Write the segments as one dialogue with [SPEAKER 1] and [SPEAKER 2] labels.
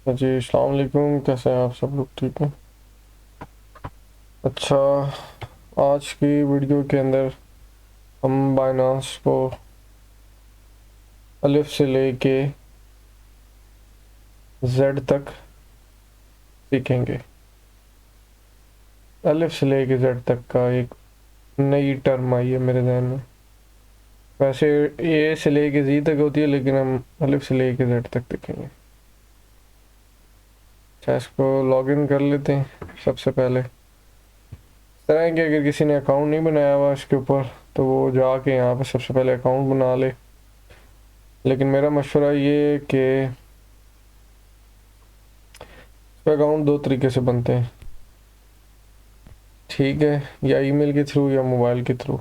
[SPEAKER 1] जी अस्सलाम वालेकुम, कैसे हैं आप सब लोग? ठीक हैं। अच्छा, आज की वीडियो के अंदर हम बाइनांस को अलिफ से लेके जेड तक सीखेंगे। अलिफ से लेके जेड तक का एक नई टर्म आई है मेरे जहन में। वैसे ए से लेके जी तक होती है, लेकिन हम अलिफ से लेके जेड तक देखेंगे। अच्छा, इसको लॉगिन कर लेते हैं सबसे पहले। इस तरह कि अगर किसी ने अकाउंट नहीं बनाया हुआ इसके ऊपर, तो वो जाके यहाँ पे सबसे पहले अकाउंट बना ले। लेकिन मेरा मशवरा ये कि अकाउंट दो तरीके से बनते हैं, ठीक है, या ईमेल के थ्रू या मोबाइल के थ्रू।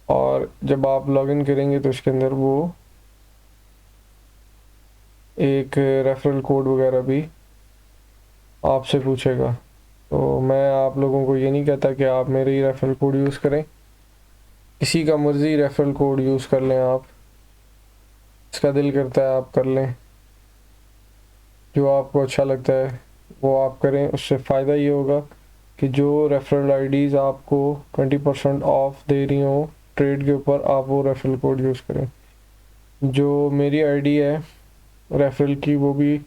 [SPEAKER 1] और जब आप लॉगिन करेंगे तो इसके अंदर वो एक रेफरल कोड वगैरह भी आपसे पूछेगा। तो मैं आप लोगों को ये नहीं कहता कि आप मेरे ही रेफरल कोड यूज़ करें, किसी का मर्ज़ी रेफरल कोड यूज़ कर लें आप, इसका दिल करता है आप कर लें, जो आपको अच्छा लगता है वो आप करें। उससे फ़ायदा ये होगा कि जो रेफरल आईडीज़ आपको 20% ऑफ दे रही हो ट्रेड के ऊपर, आप वो रेफरल कोड यूज़ करें। जो मेरी आईडी है रेफरल की, वो भी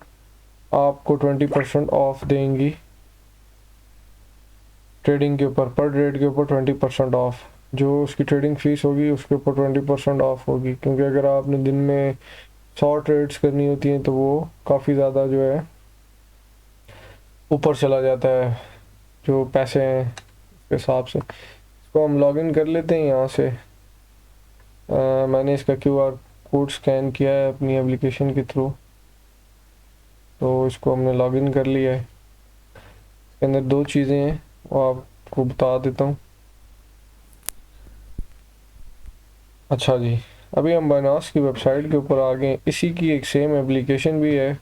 [SPEAKER 1] आपको 20% ऑफ देंगी ट्रेडिंग के ऊपर, पर ट्रेड के ऊपर 20% ऑफ। जो उसकी ट्रेडिंग फीस होगी उसके ऊपर 20% ऑफ होगी, क्योंकि अगर आपने दिन में 100 ट्रेड्स करनी होती हैं तो वो काफ़ी ज़्यादा जो है ऊपर चला जाता है जो पैसे हैं उसके हिसाब से। इसको हम लॉगिन कर लेते हैं यहाँ से। मैंने इसका क्यूआर कोड स्कैन किया है अपनी एप्लीकेशन के थ्रू, तो इसको हमने लॉगिन कर लिया है। इसके अंदर दो चीज़ें हैं वो आपको बता देता हूँ। अच्छा जी, अभी हम बाइनांस की वेबसाइट के ऊपर आ गए। इसी की एक सेम एप्लीकेशन भी है,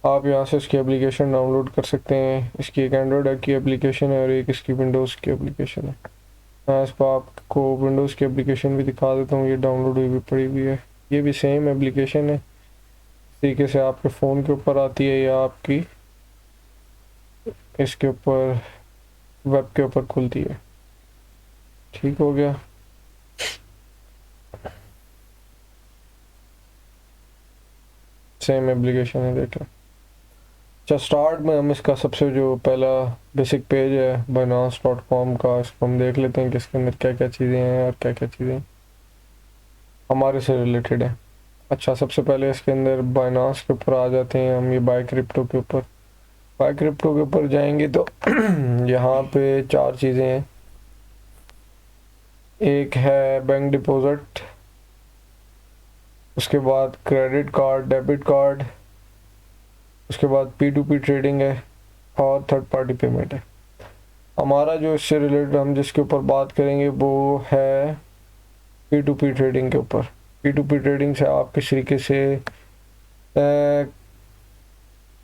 [SPEAKER 1] आप यहाँ से इसकी एप्लीकेशन डाउनलोड कर सकते हैं। इसकी एक एंड्रॉयड की एप्लीकेशन है और एक इसकी विंडोज़ की एप्लीकेशन है। मैं इसको आपको विंडोज़ की एप्लीकेशन भी दिखा देता हूँ, ये डाउनलोड हुई भी पड़ी हुई है। ये भी सेम एप्लीकेशन है, इस तरीके से आपके फ़ोन के ऊपर आती है या आपकी इसके ऊपर वेब के ऊपर खुलती है। ठीक हो गया। सेम एप्लीकेशन है, देखें। अच्छा, स्टार्ट में हम इसका सबसे जो पहला बेसिक पेज है binance.com का, इसको हम देख लेते हैं कि इसके अंदर क्या क्या चीज़ें हैं और क्या क्या चीज़ें हमारे से रिलेटेड है। अच्छा, सबसे पहले इसके अंदर बाइनांस के ऊपर आ जाते हैं हम। ये बाय क्रिप्टो के ऊपर, बाय क्रिप्टो के ऊपर जाएंगे तो यहाँ पे चार चीज़ें हैं। एक है बैंक डिपॉजिट, उसके बाद क्रेडिट कार्ड, डेबिट कार्ड, उसके बाद P2P ट्रेडिंग है और थर्ड पार्टी पेमेंट है। हमारा जो इससे रिलेटेड हम जिसके ऊपर बात करेंगे वो है P2P ट्रेडिंग के ऊपर। P2P ट्रेडिंग से आप किस तरीके से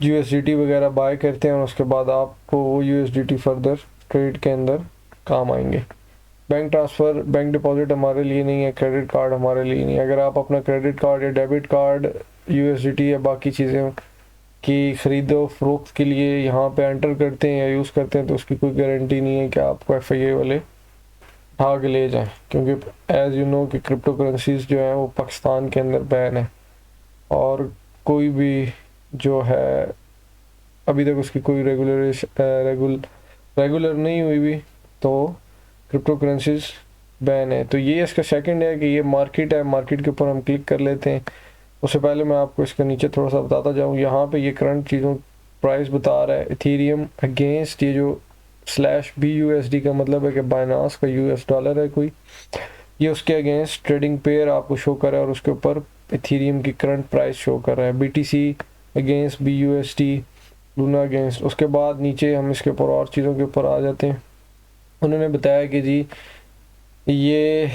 [SPEAKER 1] USDT वगैरह बाय करते हैं और उसके बाद आपको वो USDT फर्दर ट्रेड के अंदर काम आएंगे। बैंक ट्रांसफ़र, बैंक डिपॉजिट हमारे लिए नहीं है, क्रेडिट कार्ड हमारे लिए नहीं है। अगर आप अपना क्रेडिट कार्ड या डेबिट कार्ड USDT या बाकी चीज़ें की ख़रीदो फरोख्त के लिए यहाँ पे एंटर करते हैं या यूज़ करते हैं, तो उसकी कोई गारंटी नहीं है कि आपको FIA वाले भाग ले जाएं, क्योंकि एज़ यू नो कि क्रिप्टो करेंसीज जो हैं वो पाकिस्तान के अंदर बैन है और कोई भी जो है अभी तक उसकी कोई रेगुलर नहीं हुई भी, तो क्रिप्टो करेंसीज बैन है। तो ये इसका सेकंड है कि ये मार्केट है, मार्केट के ऊपर हम क्लिक कर लेते हैं। उससे पहले मैं आपको इसके नीचे थोड़ा सा बताता जाऊँ। यहाँ पे ये करंट चीज़ों प्राइस बता रहा है इथेरियम अगेंस्ट, ये जो /BUSD का मतलब है कि बाइनांस का US डॉलर है कोई, ये उसके अगेंस्ट ट्रेडिंग पेयर आपको शो कर रहा है और उसके ऊपर इथेरियम की करंट प्राइस शो कर रहा है। BTC against BUSD, Luna against. उसके बाद नीचे हम इसके ऊपर और चीज़ों के ऊपर आ जाते हैं। उन्होंने बताया कि जी ये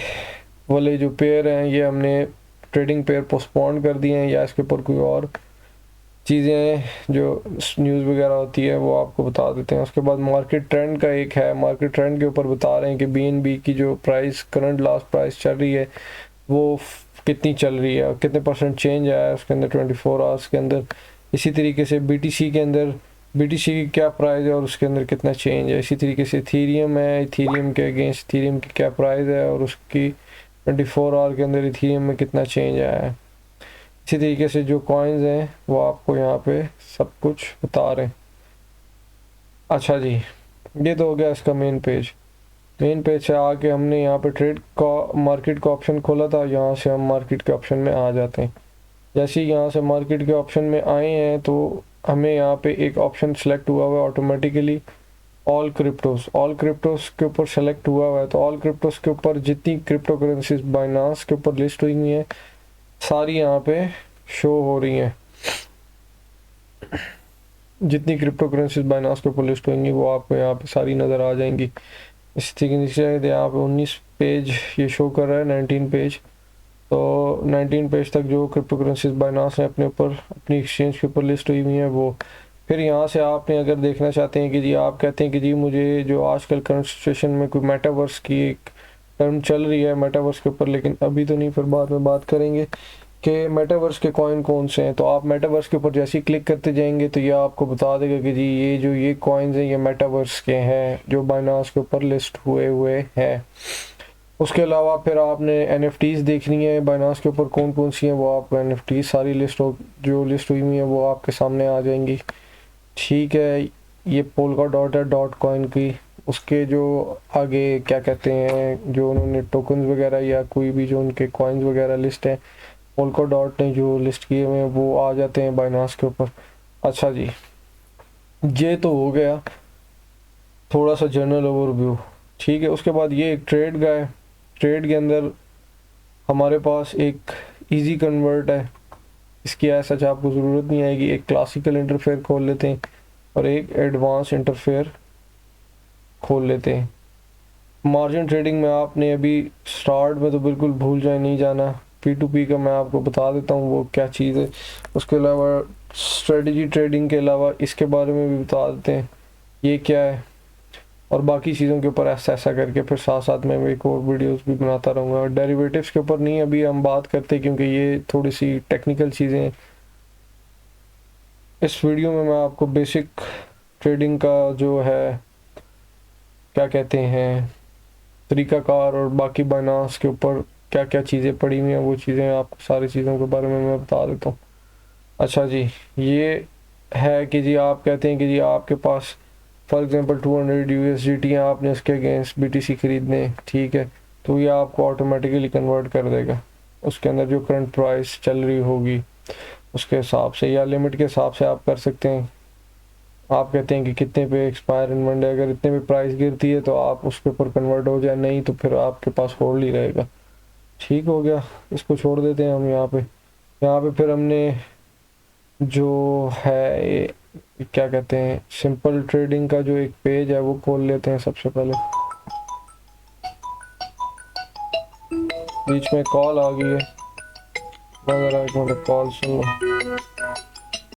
[SPEAKER 1] वाले जो पेयर हैं ये हमने ट्रेडिंग पेयर पोस्टपोन कर दिए हैं, या इसके ऊपर कोई और चीज़ें जो न्यूज़ वगैरह होती है वो आपको बता देते हैं। उसके बाद मार्केट ट्रेंड का एक है, मार्केट ट्रेंड के ऊपर बता रहे हैं कि BNB की जो प्राइस करंट लास्ट प्राइस चल रही है वो कितनी चल रही है, कितने परसेंट चेंज आया है उसके अंदर 24 आवर्स के अंदर। इसी तरीके से BTC के अंदर BTC की क्या प्राइस है और उसके अंदर कितना चेंज है। इसी तरीके से इथीरियम है, इथीरियम के अगेंस्ट इथीरियम की क्या प्राइस है और उसकी 24 आवर के अंदर इथीरियम में कितना चेंज आया है। इसी तरीके से जो कॉइन्स हैं वो आपको यहाँ पे सब कुछ बता रहे हैं। अच्छा जी, ये तो हो गया इसका मेन पेज। मेन पेज से आके हमने यहाँ पे ट्रेड का मार्केट का ऑप्शन खोला था, यहाँ से हम मार्केट के ऑप्शन में आ जाते हैं। जैसे ही यहाँ से मार्केट के ऑप्शन में आए हैं तो हमें यहाँ पे एक ऑप्शन सेलेक्ट हुआ हुआ है ऑटोमेटिकली, ऑल क्रिप्टोस के ऊपर सेलेक्ट हुआ हुआ है। तो ऑल क्रिप्टोस के ऊपर जितनी क्रिप्टो करेंसीज बाइनांस के ऊपर लिस्ट हुई हुई हैं सारी यहाँ पे शो हो रही हैं। जितनी क्रिप्टो करेंसीज बाइनांस के ऊपर लिस्ट होंगी वो आपको यहाँ पे सारी नज़र आ जाएंगी। इस तरीके से यहाँ पे 19 पेज ये शो कर रहा है, 19 पेज। तो 19 पेज तक जो क्रिप्टो करेंसीज बाइनांस ने अपने ऊपर अपनी एक्सचेंज के ऊपर लिस्ट हुई हुई है वो। फिर यहाँ से आपने अगर देखना चाहते हैं कि जी आप कहते हैं कि जी मुझे जो आजकल करंट सिचुएशन में कोई मेटावर्स की एक टर्म चल रही है मेटावर्स के ऊपर, लेकिन अभी तो नहीं, फिर बाद में बात करेंगे कि मेटावर्स के कॉइन कौन से हैं। तो आप मेटावर्स के ऊपर जैसे ही क्लिक करते जाएंगे तो ये आपको बता देगा कि जी ये कॉइन्स हैं ये मेटावर्स के हैं जो बाइनांस के ऊपर लिस्ट हुए हुए हैं। उसके अलावा फिर आपने NFTs देखनी है बाइनांस के ऊपर कौन कौन सी हैं, वो आपको NFTs सारी लिस्ट हो जो लिस्ट हुई हुई है वो आपके सामने आ जाएंगी। ठीक है, ये पोलका डॉट है डॉट कॉइन की, उसके जो आगे क्या कहते हैं जो उन्होंने टोकन्स वगैरह या कोई भी जो उनके कॉइन्स वगैरह लिस्ट है पोलका डॉट ने जो लिस्ट किए हुए हैं वो आ जाते हैं बाइनांस के ऊपर। अच्छा जी, ये तो हो गया थोड़ा सा जनरल ओवरव्यू। ठीक है, उसके बाद ये एक ट्रेड का है। ट्रेड के अंदर हमारे पास एक इजी कन्वर्ट है, इसकी ऐसा आपको ज़रूरत नहीं आएगी। एक क्लासिकल इंटरफेयर खोल लेते हैं और एक एडवांस इंटरफेयर खोल लेते हैं। मार्जिन ट्रेडिंग में आपने अभी स्टार्ट में तो बिल्कुल भूल जाए नहीं जाना। P2P का मैं आपको बता देता हूँ वो क्या चीज़ है। उसके अलावा स्ट्रेटजी ट्रेडिंग के अलावा इसके बारे में भी बता देते हैं ये क्या है, और बाकी चीज़ों के ऊपर ऐसा ऐसा करके फिर साथ साथ में एक और वीडियोस भी बनाता रहूँगा। डेरिवेटिव्स के ऊपर नहीं अभी हम बात करते क्योंकि ये थोड़ी सी टेक्निकल चीज़ें हैं। इस वीडियो में मैं आपको बेसिक ट्रेडिंग का जो है क्या कहते हैं तरीक़ाकार और बाकी बाइनांस के ऊपर क्या क्या चीज़ें पड़ी हुई हैं वो चीज़ें आपको सारी चीज़ों के बारे में मैं बता देता हूँ। अच्छा जी, ये है कि जी आप कहते हैं कि जी आपके पास फॉर एग्जांपल 200 USDT हैं, आपने उसके अगेंस्ट BTC खरीदने, ठीक है, तो ये आपको ऑटोमेटिकली कन्वर्ट कर देगा उसके अंदर जो करंट प्राइस चल रही होगी उसके हिसाब से, या लिमिट के हिसाब से आप कर सकते हैं। आप कहते हैं कि कितने पे एक्सपायर इन वन डे, अगर इतने पे प्राइस गिरती है तो आप उस पे पर कन्वर्ट हो जाए, नहीं तो फिर आपके पास होल्ड ही रहेगा। ठीक हो गया, इसको छोड़ देते हैं हम यहाँ पे। यहाँ पे फिर हमने जो है ये क्या कहते हैं सिंपल ट्रेडिंग का जो एक पेज है वो खोल लेते हैं। सबसे पहले बीच में कॉल आ गई है, मैं ज़रा एक मिनट कॉल सुन लो।